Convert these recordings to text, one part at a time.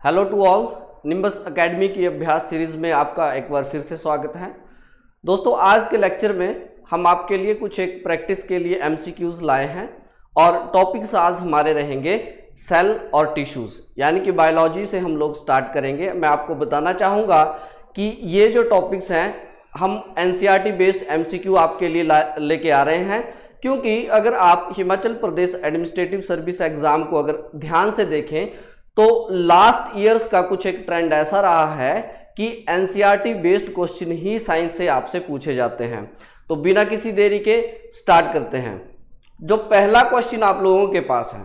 Hello to all, Nimbus Academy की अभ्यास series में आपका एक बार फिर से स्वागत है। दोस्तों, आज के लेक्चर में हम आपके लिए कुछ एक प्रैक्टिस के लिए एमसीक्यूज लाए हैं और टॉपिक्स आज हमारे रहेंगे सेल और टिश्यूज, यानी कि बायोलॉजी से हम लोग स्टार्ट करेंगे। मैं आपको बताना चाहूँगा कि ये जो टॉपिक्स हैं हम एनसीईआरटी बेस्ड एमसीक्यू आपके लिए लेके आ रहे हैं, क्योंकि अगर आप Himachal Pradesh administrative service exam को अगर ध्यान से देखें तो लास्ट ईयर्स का कुछ एक ट्रेंड ऐसा रहा है कि एनसीईआरटी बेस्ड क्वेश्चन ही साइंस से आपसे पूछे जाते हैं। तो बिना किसी देरी के स्टार्ट करते हैं। जो पहला क्वेश्चन आप लोगों के पास है,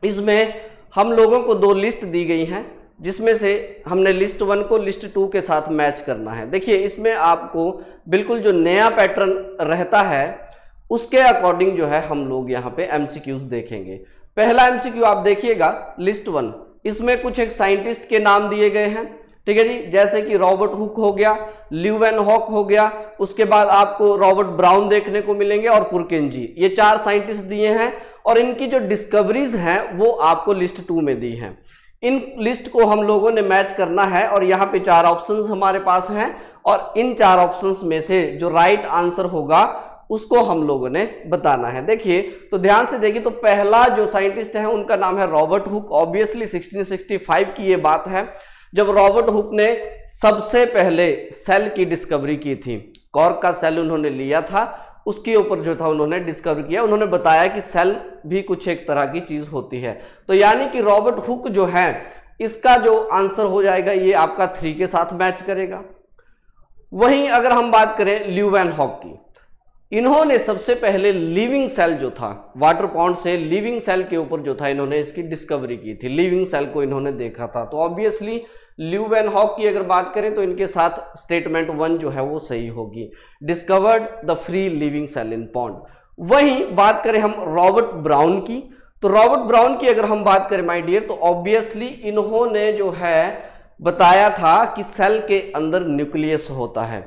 इसमें हम लोगों को दो लिस्ट दी गई हैं, जिसमें से हमने लिस्ट 1 को लिस्ट 2 के साथ मैच करना है। देखिए, इसमें आपको बिल्कुल जो नया पैटर्न रहता है उसके अकॉर्डिंग जो है हम लोग यहाँ पे एमसीक्यूज देखेंगे। पहला एमसीक्यू आप देखिएगा, लिस्ट 1, इसमें कुछ एक साइंटिस्ट के नाम दिए गए हैं, ठीक है जी, जैसे कि रॉबर्ट हुक हो गया, ल्यूवेनहॉक हो गया, उसके बाद आपको रॉबर्ट ब्राउन देखने को मिलेंगे और पुरकेंजी। ये 4 साइंटिस्ट दिए हैं और इनकी जो डिस्कवरीज हैं वो आपको लिस्ट 2 में दी हैं। इन लिस्ट को हम लोगों ने मैच करना है और यहाँ पे 4 ऑप्शंस हमारे पास हैं और इन 4 ऑप्शंस में से जो राइट आंसर होगा उसको हम लोगों ने बताना है। देखिए, तो ध्यान से देखिए, तो पहला जो साइंटिस्ट है उनका नाम है रॉबर्ट हुक। ऑब्वियसली 1665 की ये बात है जब रॉबर्ट हुक ने सबसे पहले सेल की डिस्कवरी की थी। कॉर्क का सेल उन्होंने लिया था, उसके ऊपर जो था उन्होंने डिस्कवर किया। उन्होंने बताया कि सेल भी कुछ एक तरह की चीज होती है। तो यानी कि रॉबर्ट हुक जो है, इसका जो आंसर हो जाएगा ये आपका 3 के साथ मैच करेगा। वहीं अगर हम बात करें ल्यूवेनहॉक की, इन्होंने सबसे पहले लिविंग सेल जो था, वाटर पॉन्ड से लिविंग सेल के ऊपर जो था इन्होंने इसकी डिस्कवरी की थी, लिविंग सेल को इन्होंने देखा था। तो ऑब्वियसली ल्यूवेनहॉक की अगर बात करें तो इनके साथ स्टेटमेंट 1 जो है वो सही होगी, discovered the free living cell in pond. वहीं बात करें हम रॉबर्ट ब्राउन की, तो रॉबर्ट ब्राउन की अगर हम बात करें माय डियर, तो ऑब्वियसली इन्होंने जो है बताया था कि सेल के अंदर न्यूक्लियस होता है।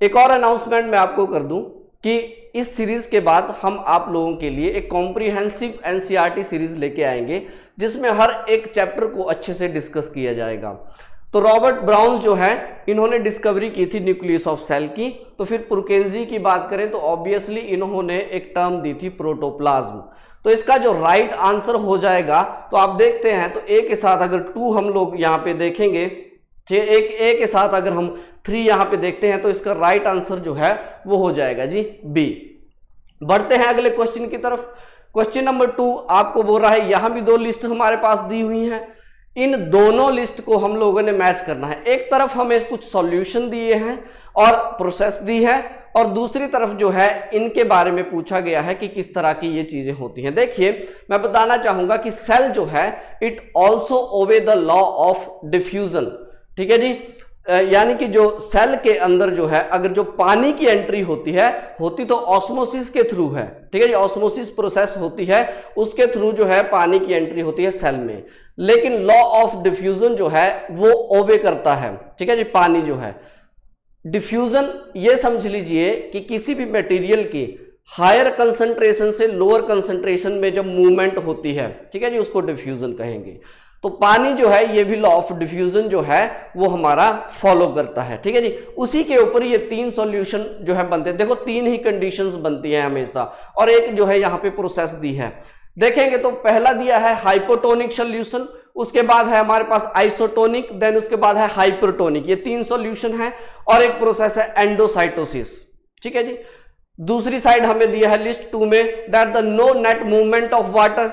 एक और अनाउंसमेंट मैं आपको कर दूं कि इस सीरीज के बाद हम आप लोगों के लिए एक कॉम्प्रिहेंसिव एनसीईआरटी सीरीज लेके आएंगे, जिसमें हर एक चैप्टर को अच्छे से डिस्कस किया जाएगा। तो रॉबर्ट ब्राउन जो है, इन्होंने डिस्कवरी की थी न्यूक्लियस ऑफ सेल की। तो फिर पुरकेंजी की बात करें तो ऑब्वियसली इन्होंने एक टर्म दी थी प्रोटोप्लाज्म। तो इसका जो राइट आंसर हो जाएगा, तो आप देखते हैं, तो ए के साथ अगर 2 हम लोग यहाँ पे देखेंगे, एक ए के साथ अगर हम 3 यहाँ पे देखते हैं, तो इसका राइट आंसर जो है वो हो जाएगा जी बी। बढ़ते हैं अगले क्वेश्चन की तरफ। क्वेश्चन नंबर 2 आपको बोल रहा है, यहां भी 2 लिस्ट हमारे पास दी हुई हैं, इन दोनों लिस्ट को हम लोगों ने मैच करना है। एक तरफ हमें कुछ सॉल्यूशन दिए हैं और प्रोसेस दी है, और दूसरी तरफ जो है इनके बारे में पूछा गया है कि किस तरह की ये चीजें होती हैं। देखिए, मैं बताना चाहूंगा कि सेल जो है it also obey the law of diffusion, ठीक है जी, यानी कि जो सेल के अंदर जो है अगर जो पानी की एंट्री होती तो ऑस्मोसिस के थ्रू है, ठीक है जी, ऑस्मोसिस प्रोसेस होती है, उसके थ्रू जो है पानी की एंट्री होती है सेल में। लेकिन लॉ ऑफ डिफ्यूजन जो है वो ओबे करता है, ठीक है जी, पानी जो है। डिफ्यूजन ये समझ लीजिए कि किसी भी मटेरियल की हायर कंसंट्रेशन से लोअर कंसंट्रेशन में जब मूवमेंट होती है, ठीक है जी, उसको डिफ्यूजन कहेंगे। तो पानी जो है ये भी लॉ ऑफ डिफ्यूजन जो है वो हमारा फॉलो करता है, ठीक है जी। उसी के ऊपर ये 3 सॉल्यूशन जो है बनते हैं। देखो, 3 ही कंडीशंस बनती हैं हमेशा, और एक जो है यहाँ पे प्रोसेस दी है। देखेंगे तो पहला दिया है हाइपोटोनिक सॉल्यूशन, उसके बाद है हमारे पास आइसोटोनिक, देन उसके बाद है हाइपरटोनिक। ये 3 सॉल्यूशन है, और एक प्रोसेस है एंडोसाइटोसिस, ठीक है जी। दूसरी साइड हमें दिया है लिस्ट 2 में, that the no net movement of water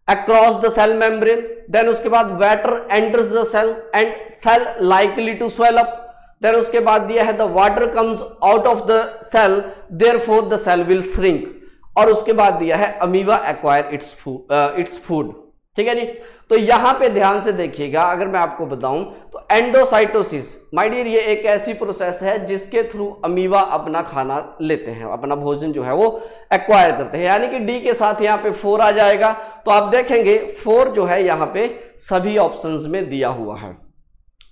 across the cell membrane, then उसके बाद water enters the cell and cell likely to swell up, then उसके बाद दिया है the water comes out of the cell therefore the cell will shrink, और उसके बाद दिया है amoeba acquire its food, ठीक है जी। तो यहां पे ध्यान से देखिएगा, अगर मैं आपको बताऊं तो एंडोसाइटोसिस माय डियर ये एक ऐसी प्रोसेस है जिसके थ्रू अमीबा अपना खाना लेते हैं, अपना भोजन जो है वो एक्वायर करते हैं, यानी कि डी के साथ यहाँ पे 4 आ जाएगा। तो आप देखेंगे 4 जो है यहाँ पे सभी ऑप्शंस में दिया हुआ है,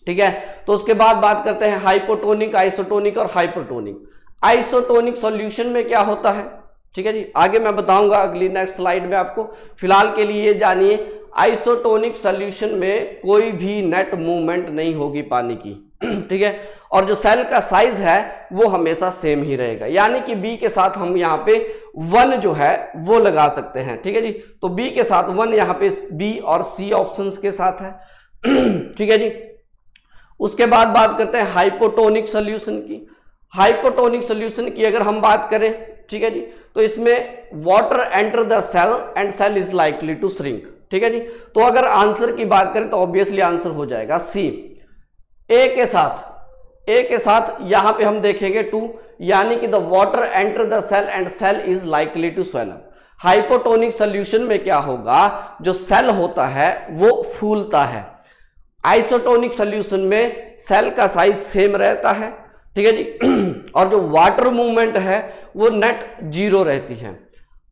ठीक है। तो उसके बाद बात करते हैं हाइपोटोनिक, आइसोटोनिक और हाइपरटोनिक। आइसोटोनिक सॉल्यूशन में क्या होता है, ठीक है जी, आगे मैं बताऊंगा अगली नेक्स्ट स्लाइड में आपको। फिलहाल के लिए ये जानिए, आइसोटोनिक सॉल्यूशन में कोई भी नेट मूवमेंट नहीं होगी पानी की, ठीक है। और जो सेल का साइज है वो हमेशा सेम ही रहेगा, यानी कि बी के साथ हम यहाँ पे 1 जो है वो लगा सकते हैं, ठीक है जी। तो बी के साथ 1 यहाँ पे बी और सी ऑप्शंस के साथ है, ठीक है जी। उसके बाद बात करते हैं हाइपोटोनिक सॉल्यूशन की। हाइपोटोनिक सॉल्यूशन की अगर हम बात करें, ठीक है जी, तो इसमें water enter the cell and cell is likely to shrink, ठीक है जी। तो अगर आंसर की बात करें तो ऑब्वियसली आंसर हो जाएगा सी। ए के साथ यहां पे हम देखेंगे 2, यानी कि the water enter the cell and cell is likely to swell up. Hypotonic solution में क्या होगा, जो सेल होता है वो फूलता है। आइसोटोनिक सॉल्यूशन में सेल का साइज सेम रहता है, ठीक है जी, और जो वाटर मूवमेंट है वो नेट 0 रहती है।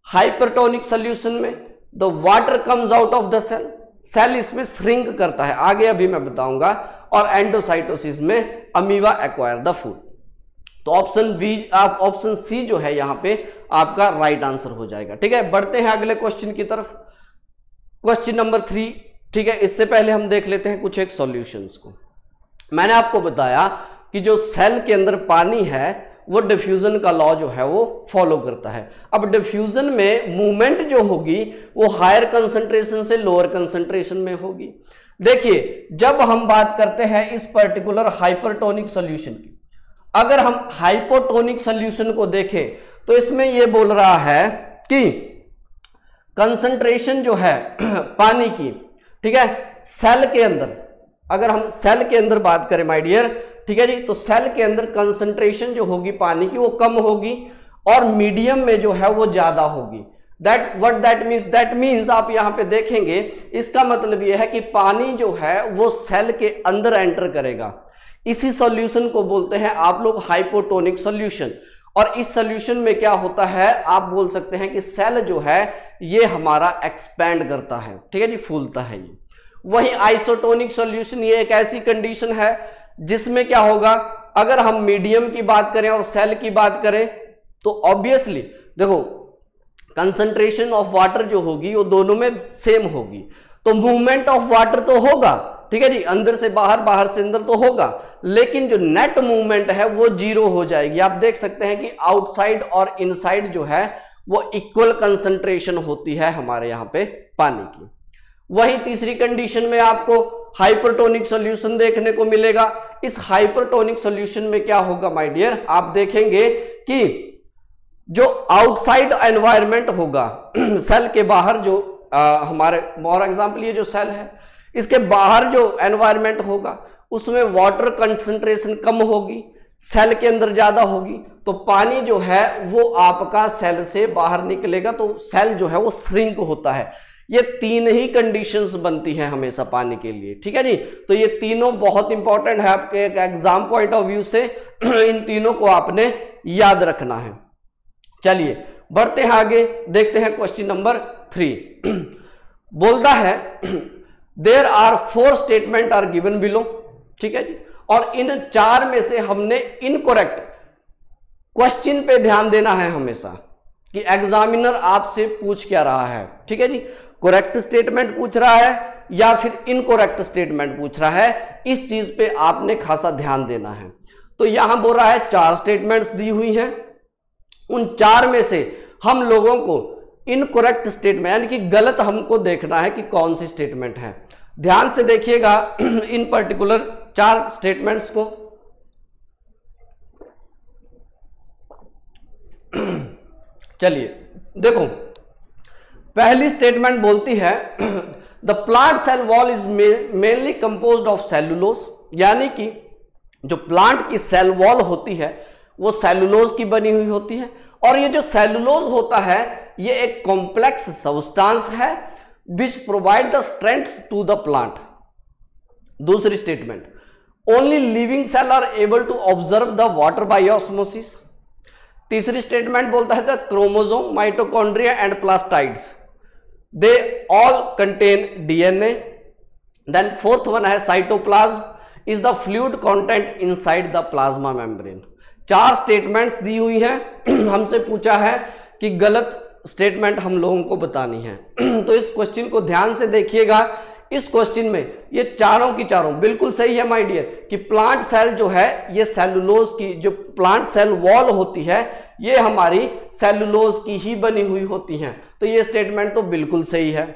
हाइपरटोनिक सॉल्यूशन में the water comes out of the cell, cell इसमें श्रिंक करता है, आगे अभी मैं बताऊंगा। और एंडोसाइटोसिस में अमीबा एक्वायर द फूड। तो ऑप्शन बी, आप ऑप्शन सी जो है यहां पे आपका राइट आंसर हो जाएगा, ठीक है। बढ़ते हैं अगले क्वेश्चन की तरफ, क्वेश्चन नंबर 3, ठीक है। इससे पहले हम देख लेते हैं कुछ एक सॉल्यूशंस को। मैंने आपको बताया कि जो सेल के अंदर पानी है वो डिफ्यूजन का लॉ जो है वो फॉलो करता है। अब डिफ्यूजन में मूवमेंट जो होगी वो हायर कंसंट्रेशन से लोअर कंसंट्रेशन में होगी। देखिए, जब हम बात करते हैं इस पर्टिकुलर हाइपरटोनिक सॉल्यूशन की, अगर हम हाइपोटोनिक सॉल्यूशन को देखें तो इसमें यह बोल रहा है कि कंसंट्रेशन जो है पानी की, ठीक है, सेल के अंदर, अगर हम सेल के अंदर बात करें माय डियर, ठीक है जी, तो सेल के अंदर कंसंट्रेशन जो होगी पानी की वो कम होगी और मीडियम में जो है वो ज्यादा होगी। दैट मीन्स आप यहां पे देखेंगे, इसका मतलब यह है कि पानी जो है वो सेल के अंदर एंटर करेगा। इसी सॉल्यूशन को बोलते हैं आप लोग हाइपोटोनिक सॉल्यूशन। और इस सॉल्यूशन में क्या होता है, आप बोल सकते हैं कि सेल जो है ये हमारा एक्सपैंड करता है, ठीक है जी, फूलता है ये। वही आइसोटोनिक सॉल्यूशन, ये एक ऐसी कंडीशन है जिसमें क्या होगा, अगर हम मीडियम की बात करें और सेल की बात करें तो ऑब्वियसली देखो कंसंट्रेशन ऑफ वाटर जो होगी वो दोनों में सेम होगी, तो मूवमेंट ऑफ वाटर तो होगा, ठीक है जी, अंदर से बाहर, बाहर से अंदर तो होगा, लेकिन जो नेट मूवमेंट है वो 0 हो जाएगी। आप देख सकते हैं कि आउटसाइड और इनसाइड जो है वो इक्वल कंसंट्रेशन होती है हमारे यहाँ पे पानी की। वही तीसरी कंडीशन में आपको हाइपरटोनिक सॉल्यूशन देखने को मिलेगा। इस हाइपरटोनिक सॉल्यूशन में क्या होगा माय डियर, आप देखेंगे कि जो आउटसाइड एनवायरनमेंट होगा सेल के बाहर, जो हमारे फॉर एग्जांपल ये जो सेल है इसके बाहर जो एनवायरनमेंट होगा उसमें वाटर कंसंट्रेशन कम होगी, सेल के अंदर ज्यादा होगी, तो पानी जो है वो आपका सेल से बाहर निकलेगा, तो सेल जो है वो श्रिंक होता है। ये 3 ही कंडीशंस बनती हैं हमेशा पानी के लिए, ठीक है जी। तो ये तीनों बहुत इंपॉर्टेंट है आपके एग्जाम पॉइंट ऑफ व्यू से, इन तीनों को आपने याद रखना है। चलिए बढ़ते हैं आगे, देखते हैं क्वेश्चन नंबर 3। बोलता है there are 4 statement are given below, ठीक है जी, और इन 4 में से हमने इनकरेक्ट क्वेश्चन पे ध्यान देना है हमेशा कि एग्जामिनर आपसे पूछ क्या रहा है, ठीक है जी। करेक्ट स्टेटमेंट पूछ रहा है या फिर इनकरेक्ट स्टेटमेंट पूछ रहा है, इस चीज पे आपने खासा ध्यान देना है। तो यहां बोल रहा है 4 स्टेटमेंट्स दी हुई हैं, उन 4 में से हम लोगों को इनकरेक्ट स्टेटमेंट यानी कि गलत हमको देखना है कि कौन सी स्टेटमेंट है। ध्यान से देखिएगा इन पर्टिकुलर 4 स्टेटमेंट्स को। चलिए देखो, पहली स्टेटमेंट बोलती है the plant cell wall is mainly composed of cellulose, यानी कि जो प्लांट की सेल वॉल होती है वो सेलुलोज की बनी हुई होती है, और ये जो सेलुलोज होता है ये एक कॉम्प्लेक्स सब्सटेंस है which provide the strength to the plant. दूसरी statement, only living cell are able to observe the water by osmosis. तीसरी स्टेटमेंट बोलता है the chromosome, mitochondria and plastids they all contain DNA. Then fourth one है cytoplasm is the fluid content inside the plasma membrane. 4 statements दी हुई हैं, हमसे पूछा है कि गलत स्टेटमेंट हम लोगों को बतानी है। तो इस क्वेश्चन को ध्यान से देखिएगा। इस क्वेश्चन में ये चारों की चारों बिल्कुल सही है माय डियर, कि प्लांट सेल जो है ये सेलुलोज की, जो प्लांट सेल वॉल होती है ये हमारी सेलुलोज की ही बनी हुई होती हैं। तो ये स्टेटमेंट तो बिल्कुल सही है।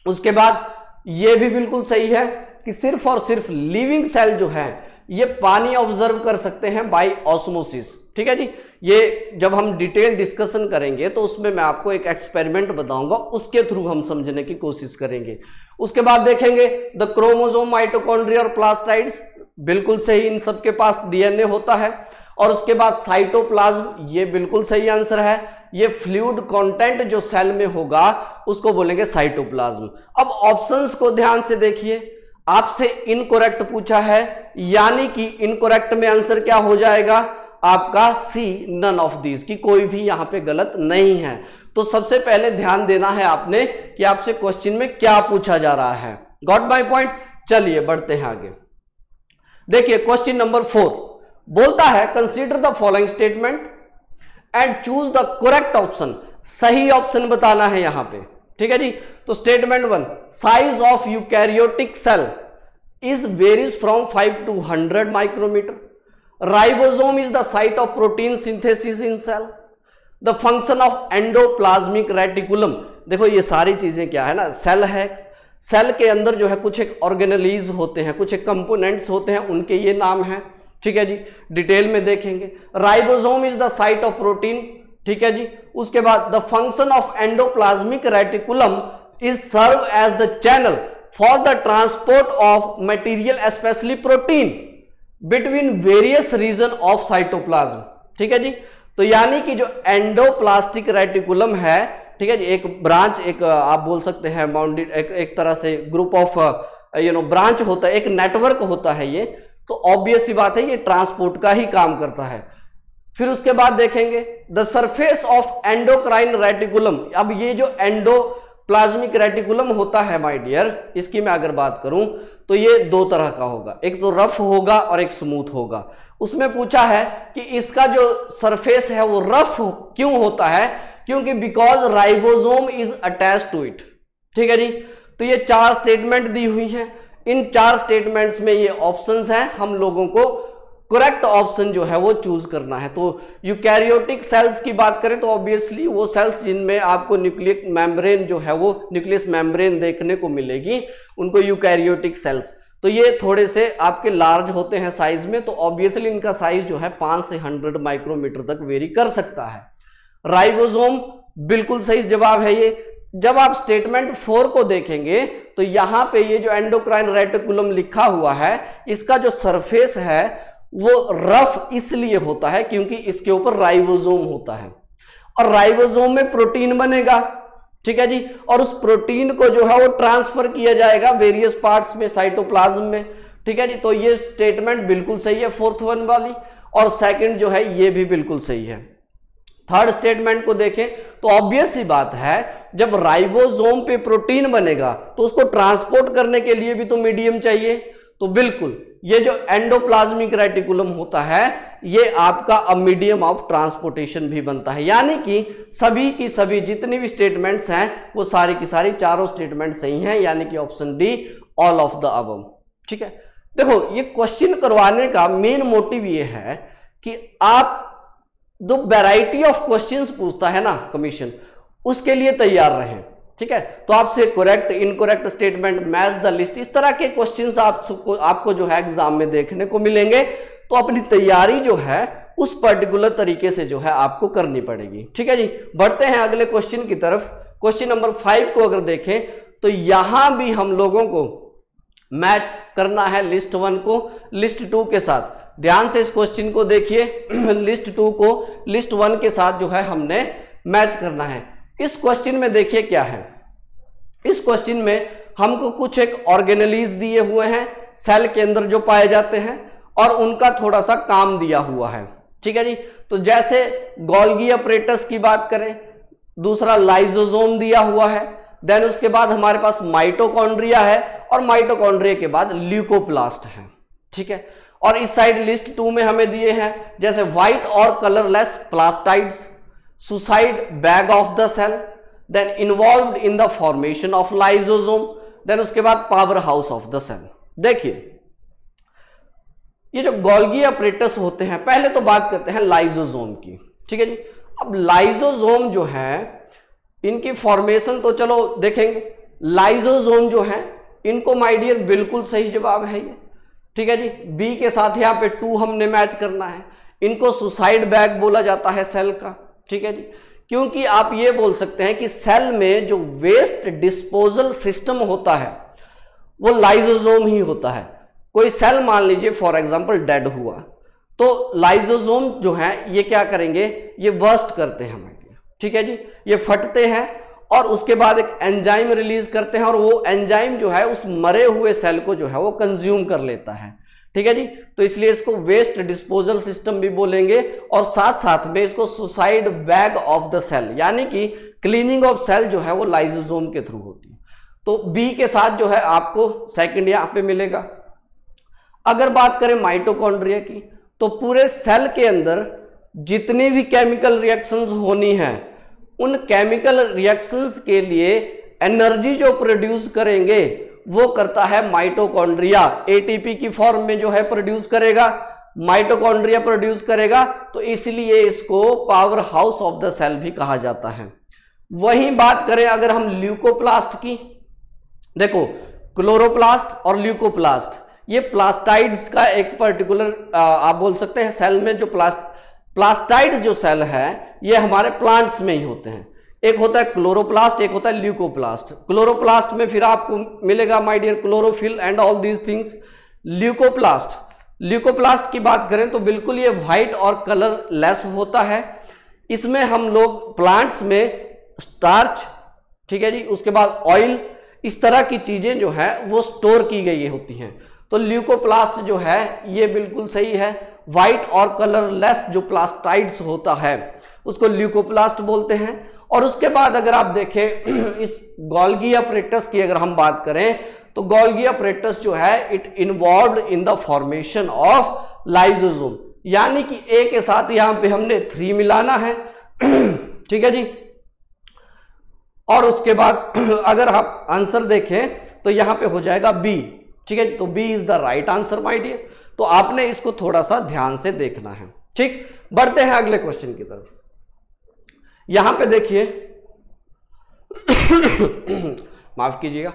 उसके बाद ये भी बिल्कुल सही है कि सिर्फ और सिर्फ लिविंग सेल जो है ये पानी ऑब्जर्व कर सकते हैं बाय ऑस्मोसिस। ठीक है जी, ये जब हम डिटेल डिस्कशन करेंगे तो उसमें मैं आपको एक एक्सपेरिमेंट बताऊंगा, उसके थ्रू हम समझने की कोशिश करेंगे। उसके बाद देखेंगे द क्रोमोसोम, माइटोकॉन्ड्रिया और प्लास्टाइड्स, बिल्कुल सही, इन सबके पास डीएनए होता है। और उसके बाद साइटोप्लाज्म, ये बिल्कुल सही आंसर है। ये फ्लूइड कंटेंट जो सेल में होगा उसको बोलेंगे साइटोप्लाज्म। अब ऑप्शंस को ध्यान से देखिए, आपसे इनकरेक्ट पूछा है, यानी कि इनकरेक्ट में आंसर क्या हो जाएगा आपका सी, नन ऑफ दीज, की कोई भी यहां पे गलत नहीं है। तो सबसे पहले ध्यान देना है आपने कि आपसे क्वेश्चन में क्या पूछा जा रहा है। Got my point. चलिए बढ़ते हैं आगे। देखिए क्वेश्चन नंबर 4 बोलता है consider the following statement and choose the correct option. सही ऑप्शन बताना है यहां पे। ठीक है जी, तो statement 1, size of eukaryotic cell is varies from 5 to 100 micrometer. Ribosome is the site of protein synthesis in cell. The function of endoplasmic reticulum. देखो ये सारी चीजें क्या है ना, सेल है, सेल के अंदर जो है कुछ एक ऑर्गेनेलीज होते हैं, कुछ एक कंपोनेंट्स होते हैं, उनके ये नाम है। ठीक है जी, डिटेल में देखेंगे। Ribosome is the site of protein. ठीक है जी, उसके बाद the function of endoplasmic reticulum is serve as the channel for the transport of material specially protein between various region of cytoplasm. ठीक है जी, तो यानी कि जो एंडोप्लास्टिक रेटिकुलम है, ठीक है जी, एक ब्रांच, एक आप बोल सकते हैं बाउंडेड, एक तरह से ग्रुप ऑफ ब्रांच होता है, एक नेटवर्क होता है ये। तो ऑब्वियस सी बात है ये ट्रांसपोर्ट का ही काम करता है। फिर उसके बाद देखेंगे the surface of endocrine reticulum. अब ये जो एंडोप्लाज्मिक रेटिकुलम होता है माय डियर, इसकी मैं अगर बात करूं तो ये दो तरह का होगा, एक तो रफ होगा और एक स्मूथ होगा। उसमें पूछा है कि इसका जो सरफेस है वो रफ क्यों होता है, क्योंकि because ribosome is attached to it. ठीक है जी, तो ये 4 स्टेटमेंट दी हुई हैं। इन 4 स्टेटमेंट्स में ये ऑप्शंस हैं, हम लोगों को करेक्ट ऑप्शन जो है वो चूज करना है। तो यूकैरियोटिक सेल्स की बात करें तो ऑब्वियसली वो सेल्स जिनमें आपको न्यूक्लिक मेम्ब्रेन जो है वो न्यूक्लियस मेम्ब्रेन देखने को मिलेगी, उनको यूकैरियोटिक सेल्स। तो ये थोड़े से आपके लार्ज होते हैं साइज में, तो ऑब्वियसली इनका साइज जो है 5 से 100 माइक्रोमीटर तक वेरी कर सकता है। राइबोसोम बिल्कुल सही जवाब है ये। जब आप स्टेटमेंट 4 को देखेंगे तो यहां पे ये जो एंडोक्राइन रेटिकुलम लिखा हुआ है, इसका जो सरफेस है वो रफ इसलिए होता है क्योंकि इसके ऊपर राइबोसोम होता है, और राइबोसोम में प्रोटीन बनेगा। ठीक है जी, और उस प्रोटीन को जो है वो ट्रांसफर किया जाएगा वेरियस पार्ट्स में, साइटोप्लाज्म में। ठीक है जी, तो ये स्टेटमेंट बिल्कुल सही है 4th वन वाली, और सेकंड जो है ये भी बिल्कुल सही है। थर्ड स्टेटमेंट को देखें तो ऑब्वियस सी बात है, जब राइबोसोम पे प्रोटीन बनेगा तो उसको ट्रांसपोर्ट करने के लिए भी तो मीडियम चाहिए। तो बिल्कुल ये जो एंडोप्लाज्मिक रेटिकुलम होता है ये आपका अ मीडियम ऑफ ट्रांसपोर्टेशन भी बनता है। यानी कि सभी की सभी जितनी भी स्टेटमेंट्स हैं वो सारी की सारी चारों स्टेटमेंट सही हैं, यानी कि option D, all of the above. ठीक है, देखो ये क्वेश्चन करवाने का मेन मोटिव ये है कि आप जो वैरायटी ऑफ क्वेश्चंस पूछता है ना कमीशन, उसके लिए तैयार रहें। ठीक है, तो आपसे correct, incorrect statement, match the list, इस तरह के क्वेश्चंस आपको जो है एग्जाम में देखने को मिलेंगे। तो अपनी तैयारी जो है उस पर्टिकुलर तरीके से जो है आपको करनी पड़ेगी। ठीक है जी, बढ़ते हैं अगले क्वेश्चन की तरफ। क्वेश्चन नंबर 5 को अगर देखें तो यहां भी हम लोगों को मैच करना है लिस्ट 1 को लिस्ट 2 के साथ। ध्यान से इस क्वेश्चन को देखिए, लिस्ट 2 को लिस्ट 1 के साथ जो है हमने मैच करना है। इस क्वेश्चन में देखिए क्या है, इस क्वेश्चन में हमको कुछ एक ऑर्गेनेलीज दिए हुए हैं सेल के अंदर जो पाए जाते हैं, और उनका थोड़ा सा काम दिया हुआ है। ठीक है जी, तो जैसे गोल्गी अपरेटस की बात करें, दूसरा लाइसोसोम दिया हुआ है, देन उसके बाद हमारे पास माइटोकॉन्ड्रिया है, और माइटोकॉन्ड्रिया के बाद ल्यूकोप्लास्ट है। ठीक है, और इस साइड लिस्ट 2 में हमें दिए हैं जैसे व्हाइट और colourless plastids, suicide bag of the cell, then involved in the formation of lysosome, then उसके बाद power house of the cell. देखिए ये जो गोल्गी अपरेटस होते हैं, पहले तो बात करते हैं लाइसोसोम की, ठीक है जी। अब लाइसोसोम जो है इनकी फॉर्मेशन तो चलो देखेंगे। लाइसोसोम जो है इनको माय डियर बिल्कुल सही जवाब है ये, ठीक है जी। बी के साथ यहाँ पे 2 हमने मैच करना है। इनको सुसाइड बैग बोला जाता है सेल का, ठीक है जी, क्योंकि आप ये बोल सकते हैं कि सेल में जो वेस्ट डिस्पोजल सिस्टम होता है वो लाइसोसोम ही होता है। कोई सेल मान लीजिए फॉर एग्जांपल डेड हुआ, तो लाइसोसोम जो है ये क्या करेंगे, ये वर्स्ट करते हैं हमारे, ठीक है जी, ये फटते हैं और उसके बाद एक एंजाइम रिलीज करते हैं और वो एंजाइम जो है उस मरे हुए सेल को जो है वो कंज्यूम कर लेता है, ठीक है जी। तो इसलिए इसको वेस्ट डिस्पोजल सिस्टम भी बोलेंगे और साथ साथ में इसको suicide bag of the cell, यानी कि क्लीनिंग ऑफ सेल जो है वो लाइसोसोम के थ्रू होती है। तो बी के साथ जो है आपको सेकंड यहाँ पे मिलेगा। अगर बात करें माइटोकॉन्ड्रिया की, तो पूरे सेल के अंदर जितनी भी केमिकल रिएक्शंस होनी है उन केमिकल रिएक्शंस के लिए एनर्जी जो प्रोड्यूस करेंगे वो करता है माइटोकॉन्ड्रिया। एटीपी की फॉर्म में जो है प्रोड्यूस करेगा, माइटोकॉन्ड्रिया प्रोड्यूस करेगा, तो इसलिए इसको power house of the cell भी कहा जाता है। वहीं बात करें अगर हम ल्यूकोप्लास्ट की, देखो क्लोरोप्लास्ट और ल्यूकोप्लास्ट ये प्लास्टाइड्स का एक पर्टिकुलर आप बोल सकते हैं सेल में जो प्लास्टाइड्स जो सेल है ये हमारे प्लांट्स में ही होते हैं। एक होता है क्लोरोप्लास्ट, एक होता है ल्यूकोप्लास्ट। क्लोरोप्लास्ट में फिर आपको मिलेगा my dear chlorophyll and all these things. Leucoplast की बात करें तो बिल्कुल ये व्हाइट और कलर लेस होता है। इसमें हम लोग प्लांट्स में स्टार्च, ठीक है जी, उसके बाद ऑयल, इस तरह की चीजें जो है वो स्टोर की गई होती हैं। तो ल्यूकोप्लास्ट जो है ये बिल्कुल सही है। व्हाइट और कलरलेस जो प्लास्टाइड्स होता है उसको ल्यूकोप्लास्ट बोलते हैं। और उसके बाद अगर आप देखें इस गोल्गी अपरेटस की अगर हम बात करें तो गोल्गी अपरेटस जो है it involved in the formation of lysosome, यानी कि ए के साथ यहां पे हमने 3 मिलाना है, ठीक है जी। और उसके बाद अगर आप आंसर देखें तो यहां पे हो जाएगा बी, ठीक है। तो B is the right answer my dear. तो आपने इसको थोड़ा सा ध्यान से देखना है, ठीक। बढ़ते हैं अगले क्वेश्चन की तरफ। यहां पे देखिए माफ कीजिएगा,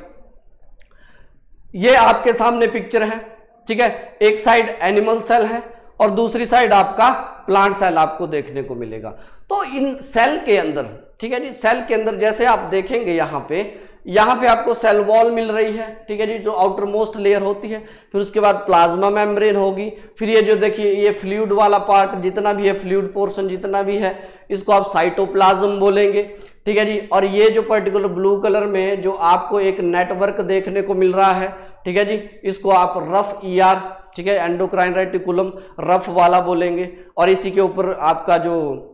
ये आपके सामने पिक्चर है, ठीक है। एक साइड एनिमल सेल है और दूसरी साइड आपका प्लांट सेल आपको देखने को मिलेगा। तो इन सेल के अंदर, ठीक है जी, सेल के अंदर जैसे आप देखेंगे यहाँ पे आपको सेल वॉल मिल रही है, ठीक है जी, जो आउटर मोस्ट लेयर होती है। फिर उसके बाद प्लाज्मा मेम्ब्रेन होगी। फिर ये जो देखिए ये फ्लूइड वाला पार्ट जितना भी है, फ्लूइड पोर्शन जितना भी है, इसको आप साइटोप्लाज्म बोलेंगे, ठीक है जी। और ये जो पर्टिकुलर ब्लू कलर में जो आपको एक नेटवर्क देखने को मिल रहा है, ठीक है जी, इसको आप रफ ER, ठीक है, एंडोक्राइन रेटिकुलम रफ वाला बोलेंगे। और इसी के ऊपर आपका जो,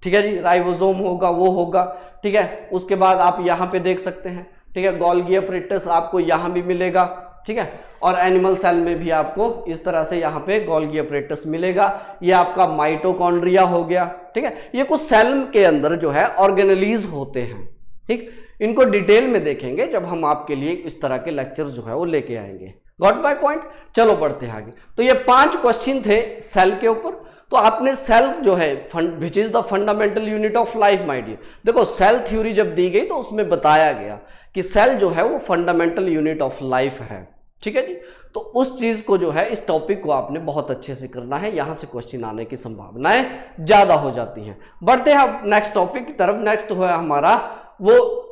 ठीक है जी, राइबोसोम होगा वो होगा, ठीक है। उसके बाद आप यहाँ पे देख सकते हैं, ठीक है, गोल्गी अपरेटस आपको यहाँ भी मिलेगा, ठीक है। और एनिमल सेल में भी आपको इस तरह से यहाँ पे गोल्गी अपरेटस मिलेगा। ये आपका माइटोकॉन्ड्रिया हो गया, ठीक है। ये कुछ सेल के अंदर जो है ऑर्गेनेलीज होते हैं, ठीक। इनको डिटेल में देखेंगे जब हम आपके लिए इस तरह के लेक्चर जो है वो लेके आएंगे। Got my point. चलो बढ़ते हैं आगे। तो ये 5 क्वेश्चन थे सेल के ऊपर। तो आपने सेल जो है which is the fundamental unit of life my dear, देखो सेल थ्योरी जब दी गई तो उसमें बताया गया कि सेल जो है वो फंडामेंटल यूनिट ऑफ लाइफ है, ठीक है जी। तो उस चीज को जो है, इस टॉपिक को आपने बहुत अच्छे से करना है, यहां से क्वेश्चन आने की संभावनाएं ज्यादा हो जाती हैं। बढ़ते हैं अब नेक्स्ट टॉपिक की तरफ। नेक्स्ट हुआ हमारा वो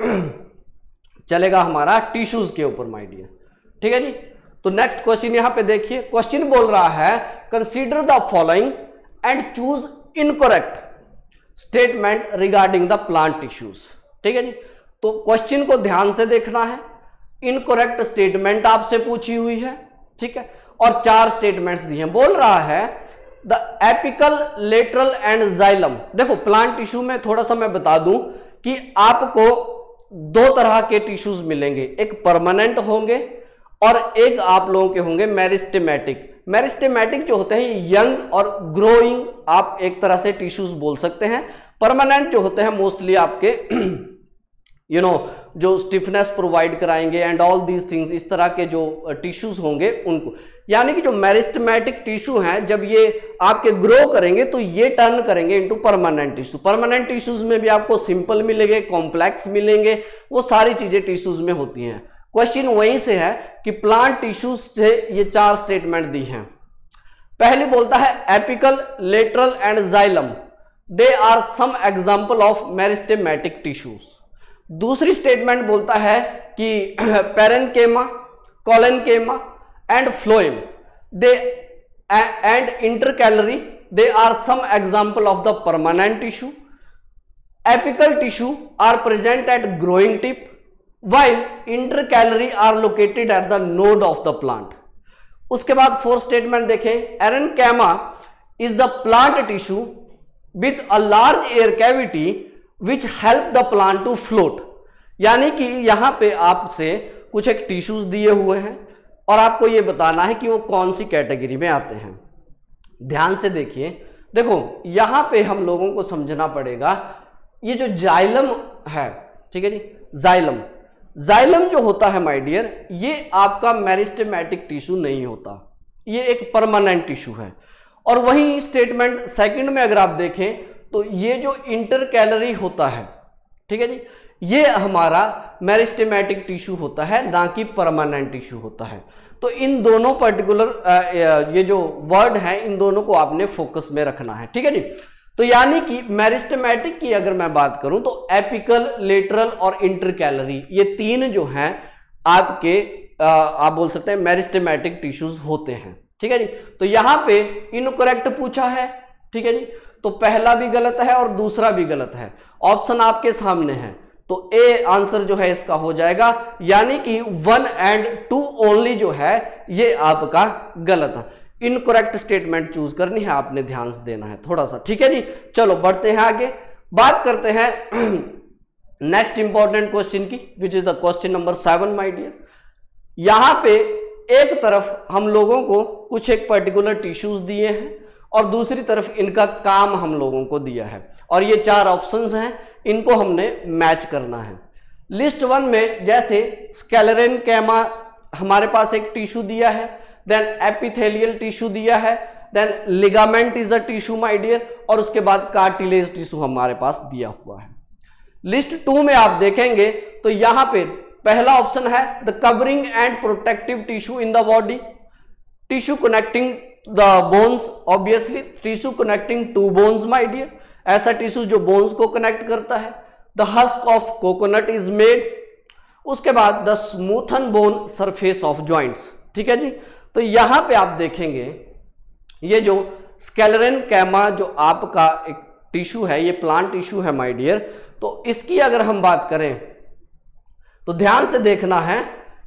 चलेगा हमारा टिश्यूज के ऊपर माय डियर, ठीक है जी। तो नेक्स्ट क्वेश्चन यहां पे देखिए, क्वेश्चन बोल रहा है consider the following and choose incorrect statement regarding the plant tissues, ठीक है जी। तो क्वेश्चन को ध्यान से देखना है। इनकरेक्ट स्टेटमेंट आपसे पूछी हुई है, ठीक है, और 4 स्टेटमेंट्स दिए हैं। बोल रहा है the apical, lateral and xylem. देखो प्लांट टिश्यू में थोड़ा सा मैं बता दूं कि आपको 2 तरह के टिश्यूज मिलेंगे, एक परमानेंट होंगे और एक आप लोगों के होंगे मेरिस्टेमेटिक। मेरिस्टेमेटिक जो होते हैं यंग और ग्रोइंग, आप एक तरह से टिश्यूज बोल सकते हैं। परमानेंट जो होते हैं मोस्टली आपके जो स्टिफनेस प्रोवाइड कराएंगे एंड ऑल दीज थिंग्स, इस तरह के जो टिश्यूज होंगे उनको, यानी कि जो मेरिस्टेमेटिक टिश्यू हैं जब ये आपके ग्रो करेंगे तो ये टर्न करेंगे into permanent tissue. Permanent tissues में भी आपको सिंपल मिलेंगे, कॉम्प्लेक्स मिलेंगे, वो सारी चीजें टिश्यूज में होती हैं। क्वेश्चन वहीं से है कि प्लांट टिश्यूज से ये 4 स्टेटमेंट दी हैं। पहली बोलता है apical, lateral and xylem they are some example of meristematic tissues. दूसरी स्टेटमेंट बोलता है कि parenchyma, collenchyma and phloem they and intercalary they are some example of the permanent tissue. Apical tissue are present at growing tip while intercalary are located at the node of the plant। उसके बाद 4th statement देखें, एरेन्केमा is the plant tissue with a large air cavity which help the plant to float। यानी कि यहां पे आपसे कुछ एक टिश्यूज दिए हुए हैं और आपको ये बताना है कि वो कौन सी कैटेगरी में आते हैं। ध्यान से देखिए, देखो यहां पे हम लोगों को समझना पड़ेगा ये जो जाइलम है, ठीक है जी, जाइलम जो होता है माय डियर, ये आपका मेरिस्टेमेटिक टिश्यू नहीं होता, ये एक परमानेंट टिश्यू है। और वही स्टेटमेंट सेकंड में अगर आप देखें तो ये जो इंटरकैलरी होता है, ठीक है जी, ये हमारा मेरिस्टेमेटिक टिश्यू होता है, ना कि परमानेंट टिश्यू होता है। तो इन दोनों पर्टिकुलर ये जो वर्ड है इन दोनों को आपने फोकस में रखना है, ठीक है जी। तो यानी कि मेरिस्टेमेटिक की अगर मैं बात करूं तो एपिकल, लेटरल और इंटरकैलरी, ये 3 जो हैं आपके आप बोल सकते हैं मेरिस्टेमेटिक टिश्यूज होते हैं, ठीक है जी। तो यहां पे इनकरेक्ट पूछा है, ठीक है जी, तो पहला भी गलत है और दूसरा भी गलत है। ऑप्शन आपके सामने है तो ए आंसर जो है इसका हो जाएगा, यानी कि 1 एंड 2 ओनली जो है ये आपका गलत है। इनकरेक्ट स्टेटमेंट चूज करनी है, आपने ध्यान से देना है थोड़ा सा, ठीक है जी। चलो बढ़ते हैं आगे, बात करते हैं नेक्स्ट इंपॉर्टेंट क्वेश्चन की, which is the question number 7 my dear. यहां पे एक तरफ हम लोगों को कुछ एक पर्टिकुलर टिश्यूज दिए हैं और दूसरी तरफ इनका काम हम लोगों को दिया है और ये 4 ऑप्शंस हैं, इनको हमने मैच करना है। लिस्ट 1 में जैसे स्क्लेरेन्केमा हमारे पास एक टिश्यू दिया है, देन एपिथेलियल टिश्यू दिया है, then ligament is a tissue my dear, और उसके बाद कार्टिलेज टिश्यू हमारे पास दिया हुआ है। लिस्ट 2 में आप देखेंगे तो यहां पे पहला ऑप्शन है the covering and protective tissue in the body, tissue connecting the bones, obviously tissue connecting 2 bones my dear, ऐसा टिश्यू जो बोन्स को कनेक्ट करता है। The husk of coconut is made, उसके बाद the smoothen bone surface of joints, ठीक है जी। तो यहां पे आप देखेंगे ये जो स्क्लेरेन्केमा जो आपका एक टिश्यू है, ये प्लांट टिश्यू है माय डियर, तो इसकी अगर हम बात करें तो ध्यान से देखना है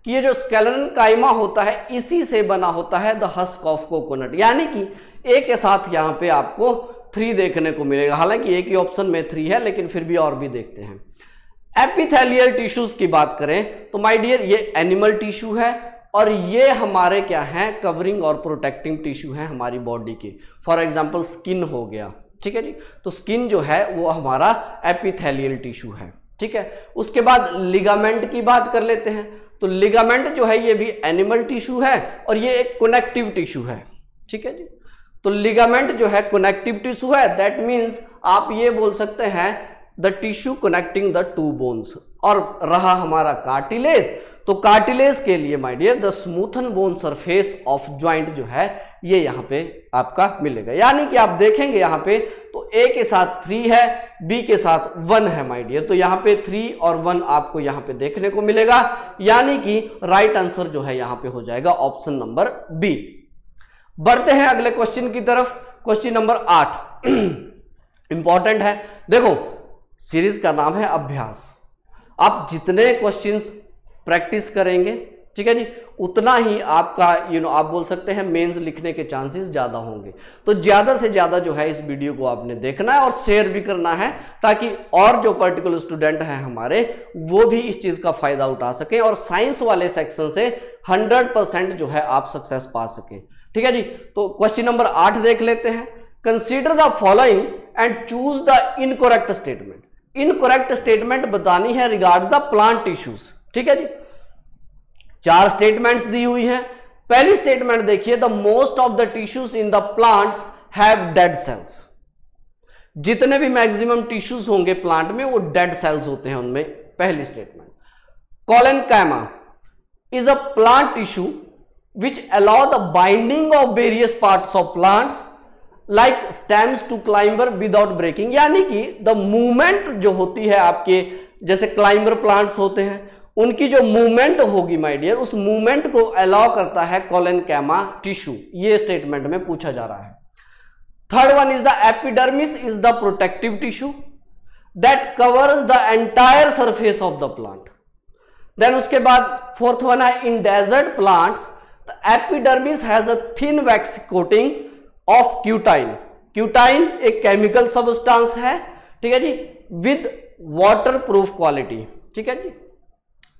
कि ये जो स्क्लेरेन्केमा होता है इसी से बना होता है द हस्क ऑफ कोकोनट, यानी कि एक के साथ यहां पे आपको 3 देखने को मिलेगा, हालांकि एक ही ऑप्शन में 3 है लेकिन फिर भी और भी देखते हैं। एपिथेलियल टिश्यूज की बात करें तो माय डियर ये एनिमल टिश्यू है और ये हमारे क्या हैं, कवरिंग और प्रोटेक्टिंग टिश्यू हैं हमारी बॉडी के। फॉर एग्जांपल स्किन हो गया, ठीक है जी, तो स्किन जो है वो हमारा एपिथेलियल टिश्यू है, ठीक है। उसके बाद लिगामेंट की बात कर लेते हैं, तो लिगामेंट जो है ये भी एनिमल टिश्यू है और ये एक कनेक्टिव टिश्यू है, ठीक है जी। तो लिगामेंट जो है कनेक्टिव टिश्यू है, दैट मीन्स आप ये बोल सकते हैं the tissue connecting the 2 bones. और रहा हमारा कार्टिलेज, तो कार्टिलेज के लिए my dear the smoothen bone surface of joint जो है ये यहाँ पे आपका मिलेगा, यानी कि आप देखेंगे यहाँ पे तो ए के साथ 3 है, बी के साथ 1 है माय डियर, तो यहाँ पे 3 और 1 आपको यहाँ पे देखने को मिलेगा, यानी कि राइट आंसर जो है यहाँ पे हो जाएगा ऑप्शन नंबर बी। बढ़ते हैं अगले क्वेश्चन की तरफ, क्वेश्चन नंबर 8 इंपॉर्टेंट है। देखो सीरीज का नाम है अभ्यास, आप जितने क्वेश्चंस प्रैक्टिस करेंगे, ठीक है जी, उतना ही आपका आप बोल सकते हैं मेंस लिखने के चांसेस ज्यादा होंगे। तो ज्यादा से ज्यादा जो है इस वीडियो को आपने देखना है और शेयर भी करना है, ताकि और जो पर्टिकुलर स्टूडेंट हैं हमारे वो भी इस चीज का फायदा उठा सके और साइंस वाले सेक्शन से 100% जो है आप सक्सेस पा सके, ठीक है जी। तो क्वेश्चन नंबर 8 देख लेते हैं। Consider the following and choose the incorrect statement. Incorrect statement बतानी है रिगार्ड द प्लांट टिश्यूज। ठीक है जी, 4 स्टेटमेंट्स दी हुई हैं। पहली स्टेटमेंट देखिए, the most of the tissues in the plants have dead cells. जितने भी मैक्सिमम टिश्यूज होंगे प्लांट में वो डेड सेल्स होते हैं उनमें। पहली statement. Collenchyma is a plant tissue which allow the binding of various parts of plants like stems to climber without breaking। यानी कि द मूवमेंट जो होती है आपके, जैसे क्लाइंबर प्लांट्स होते हैं, उनकी जो मूवमेंट होगी माय डियर, उस मूवमेंट को अलाउ करता है कोलेनकाइमा टिश्यू। ये स्टेटमेंट में पूछा जा रहा है। Third one is the epidermis is the protective tissue that covers the entire surface of the plant. Then उसके बाद फोर्थ वन है, in desert plants epidermis has a thin wax coating of cutin. Cutin एक chemical substance है, ठीक है जी, with waterproof quality. ठीक है जी,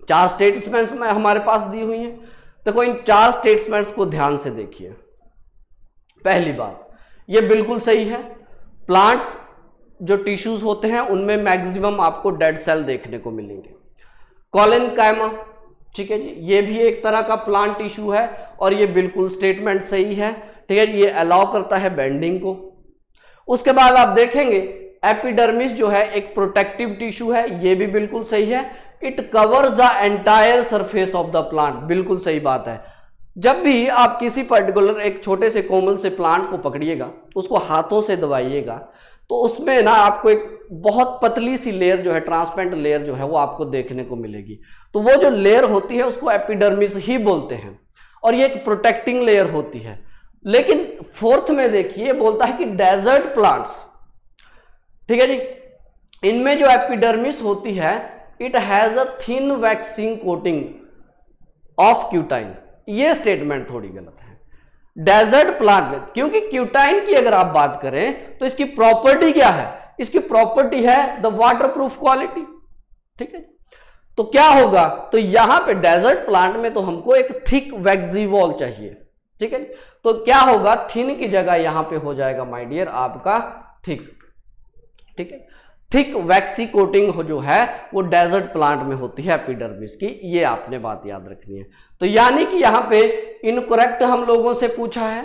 4 स्टेटमेंट्स में हमारे पास दी हुई हैं। तो इन 4 स्टेटमेंट्स को ध्यान से देखिए। पहली बात, ये बिल्कुल सही है, प्लांट्स जो टिश्यूज होते हैं उनमें मैक्सिमम आपको डेड सेल देखने को मिलेंगे। कोलेनकाइमा, ठीक है जी, ये भी एक तरह का प्लांट टिश्यू है और ये बिल्कुल स्टेटमेंट सही है। ठीक है, ये अलाउ करता है बेंडिंग को। उसके बाद आप देखेंगे एपिडर्मिस जो है एक प्रोटेक्टिव टिश्यू है, ये भी बिल्कुल सही है। It covers the entire surface of the plant, बिल्कुल सही बात है। जब भी आप किसी पर्टिकुलर एक छोटे से कोमल से प्लांट को पकड़िएगा, उसको हाथों से दबाइएगा, तो उसमें ना आपको एक बहुत पतली सी लेयर जो है, ट्रांसपेरेंट लेयर जो है वो आपको देखने को मिलेगी। तो वो जो लेयर होती है उसको एपिडर्मिस ही बोलते हैं और ये एक प्रोटेक्टिंग लेयर होती है। लेकिन फोर्थ में देखिए बोलता है कि डेजर्ट प्लांट्स, ठीक है जी, इनमें जो एपिडर्मिस होती है it has a thin waxing coating of cutin. ये स्टेटमेंट थोड़ी गलत है डेजर्ट प्लांट में, क्योंकि क्यूटाइन की अगर आप बात करें तो इसकी प्रॉपर्टी क्या है, इसकी प्रॉपर्टी है द वाटरप्रूफ क्वालिटी। ठीक है, तो क्या होगा, तो यहां पे डेजर्ट प्लांट में तो हमको एक थिक वैक्सी वॉल चाहिए। ठीक है, तो क्या होगा, थिन की जगह यहां पे हो जाएगा माय डियर आपका थिक। ठीक है, थिक वैक्सी कोटिंग हो जो है वो डेजर्ट प्लांट में होती है एपिडर्मिस की, ये आपने बात याद रखनी है। तो यानी कि यहां पे इनकरेक्ट हम लोगों से पूछा है,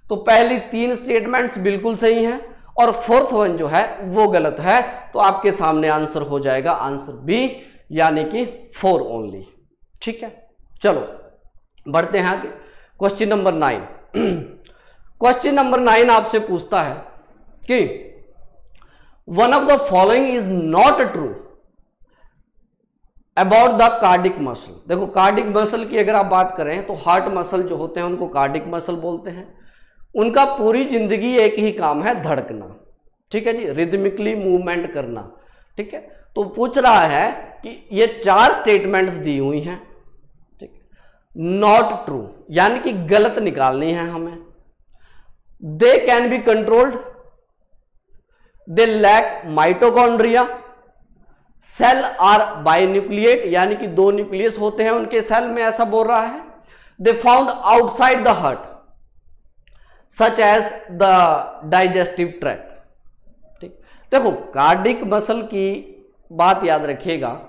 तो पहली 3 स्टेटमेंट्स बिल्कुल सही हैं और फोर्थ वन जो है वो गलत है। तो आपके सामने आंसर हो जाएगा आंसर बी, यानी कि 4 ओनली। ठीक है, चलो बढ़ते हैं आगे। Question number 9। क्वेश्चन नंबर 9 आपसे पूछता है कि one of the following is not true about the cardiac muscle. देखो कार्डिक मसल की अगर आप बात करें तो हार्ट मसल जो होते हैं उनको कार्डिक मसल बोलते हैं। उनका पूरी जिंदगी एक ही काम है, धड़कना। ठीक है जी, रिदमिकली मूवमेंट करना। ठीक है, तो पूछ रहा है कि ये 4 स्टेटमेंट्स दी हुई हैं, ठीक है, नॉट ट्रू यानी कि गलत निकालनी है हमें। They can be controlled, they lack mitochondria, cell are binucleate यानी कि 2 न्यूक्लियस होते हैं उनके सेल में, ऐसा बोल रहा है। They found outside the heart such as the digestive tract. ठीक, देखो कार्डिक मसल की बात याद रखिएगा,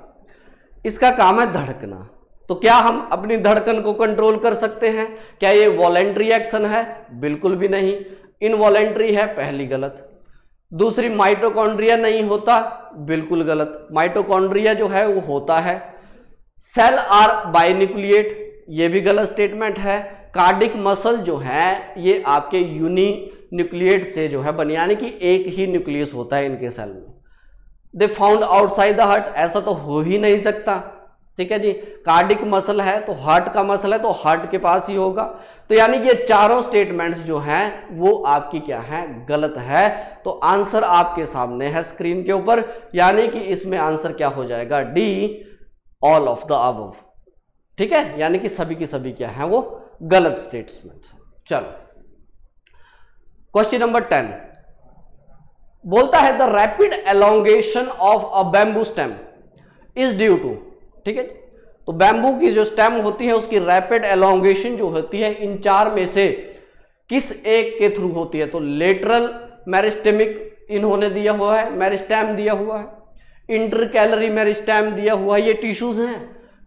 इसका काम है धड़कना। तो क्या हम अपनी धड़कन को कंट्रोल कर सकते हैं? क्या ये वॉलेंट्री एक्शन है? बिल्कुल भी नहीं, इनवॉलेंट्री है, पहली गलत। दूसरी, माइटोकॉन्ड्रिया नहीं होता, बिल्कुल गलत। माइटोकॉन्ड्रिया जो है वो होता है। सेल आर बाइन्यूक्लिएट, ये भी गलत स्टेटमेंट है। कार्डिक मसल जो है ये आपके यूनी न्यूक्लिएट से जो है बनी, यानी कि एक ही न्यूक्लियस होता है इनके सेल में। दे फाउंड आउटसाइड द हार्ट, ऐसा तो हो ही नहीं सकता। ठीक है जी, कार्डिक मसल है तो हार्ट का मसल है तो हार्ट के पास ही होगा। तो यानी कि ये चारों स्टेटमेंट्स जो हैं वो आपकी क्या है, गलत है। तो आंसर आपके सामने है स्क्रीन के ऊपर, यानी कि इसमें आंसर क्या हो जाएगा, D, all of the above. ठीक है, यानी कि सभी की सभी क्या है वो गलत स्टेटमेंट्स। चलो क्वेश्चन नंबर 10 बोलता है the rapid elongation of a bamboo stem is due to. ठीक है, तो बैम्बू की जो स्टेम होती है उसकी रैपिड एलोंगेशन जो होती है इन 4 में से किस एक के थ्रू होती है? तो लेटरल मेरिस्टेमिक इन्होंने दिया हुआ है, मेरिस्टेम दिया हुआ है, इंटरकैलरी मेरिस्टेम दिया हुआ है, ये टिश्यूज हैं,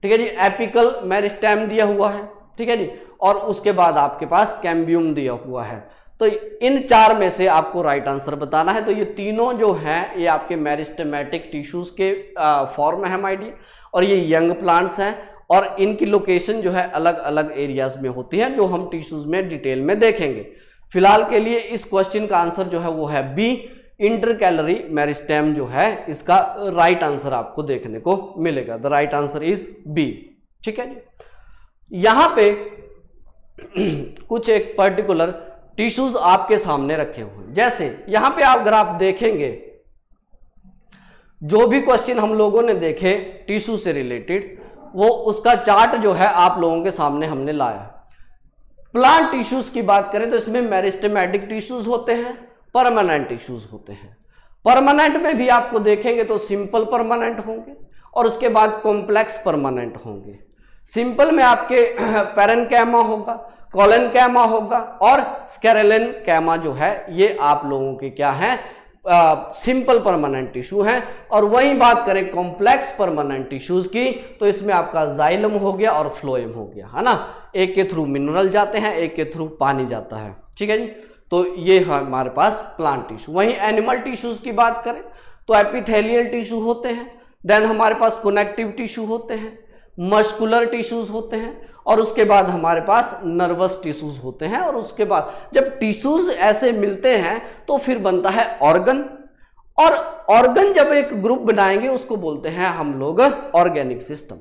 ठीक है जी। एपिकल मेरिस्टेम दिया हुआ है, ठीक है जी। और उसके बाद आपके पास कैम्बियम दिया हुआ है। तो इन 4 में से आपको राइट आंसर बताना है। तो ये तीनों जो हैं ये आपके मेरिस्टेमेटिक टिश्यूज के फॉर्म है माय डियर, और ये यंग प्लांट्स हैं और इनकी लोकेशन जो है अलग अलग एरियाज में होती है, जो हम टिश्यूज में डिटेल में देखेंगे। फिलहाल के लिए इस क्वेश्चन का आंसर जो है वो है बी, इंटरकैलरी मेरिस्टेम जो है इसका राइट आंसर आपको देखने को मिलेगा। The right answer is B, ठीक है जी। यहां पे कुछ एक पर्टिकुलर टिश्यूज आपके सामने रखे हुए हैं। जैसे यहां पे आप अगर आप देखेंगे, जो भी क्वेश्चन हम लोगों ने देखे टिश्यू से रिलेटेड, वो उसका चार्ट जो है आप लोगों के सामने हमने लाया। प्लांट टिश्यूज की बात करें तो इसमें मेरिस्टेमेटिक टिश्यूज होते हैं, परमानेंट टिश्यूज होते हैं। परमानेंट में भी आपको देखेंगे तो सिंपल परमानेंट होंगे और उसके बाद कॉम्प्लेक्स परमानेंट होंगे। सिंपल में आपके पैरेन्काइमा होगा, कोलेनकाइमा होगा और स्केलेरेन्काइमा जो है ये आप लोगों के क्या है, सिंपल परमानेंट टिश्यू है। और वही बात करें कॉम्प्लेक्स परमानेंट टिश्यूज की तो इसमें आपका जाइलम हो गया और फ्लोएम हो गया, है ना। एक के थ्रू मिनरल जाते हैं, एक के थ्रू पानी जाता है, ठीक है जी। तो ये है हमारे पास प्लांट टिश्यू। वहीं एनिमल टिश्यूज की बात करें तो एपिथेलियल टिश्यू होते हैं, देन हमारे पास कनेक्टिव टिश्यू होते हैं, मस्कुलर टिश्यूज होते हैं और उसके बाद हमारे पास नर्वस टिश्यूज होते हैं। और उसके बाद जब टिश्यूज ऐसे मिलते हैं तो फिर बनता है ऑर्गन, और ऑर्गन जब एक ग्रुप बनाएंगे उसको बोलते हैं हम लोग ऑर्गेनिक सिस्टम।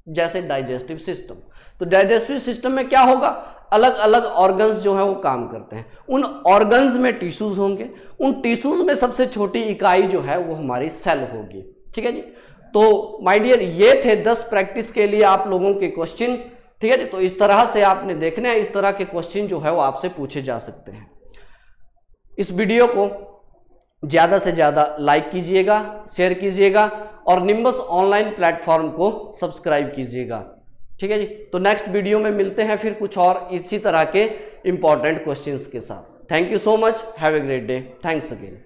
जैसे डाइजेस्टिव सिस्टम, तो डाइजेस्टिव सिस्टम में क्या होगा, अलग अलग ऑर्गन्स जो है वो काम करते हैं, उन ऑर्गन्स में टिश्यूज होंगे, उन टिश्यूज में सबसे छोटी इकाई जो है वो हमारी सेल होगी, ठीक है जी। तो माय डियर ये थे 10 प्रैक्टिस के लिए आप लोगों के क्वेश्चन, ठीक है जी। तो इस तरह से आपने देखना है, इस तरह के क्वेश्चन जो है वो आपसे पूछे जा सकते हैं। इस वीडियो को ज़्यादा से ज़्यादा लाइक कीजिएगा, शेयर कीजिएगा और निम्बस ऑनलाइन प्लेटफॉर्म को सब्सक्राइब कीजिएगा, ठीक है जी। तो नेक्स्ट वीडियो में मिलते हैं फिर कुछ और इसी तरह के इंपॉर्टेंट क्वेश्चंस के साथ। Thank you so much, have a great day, thanks again.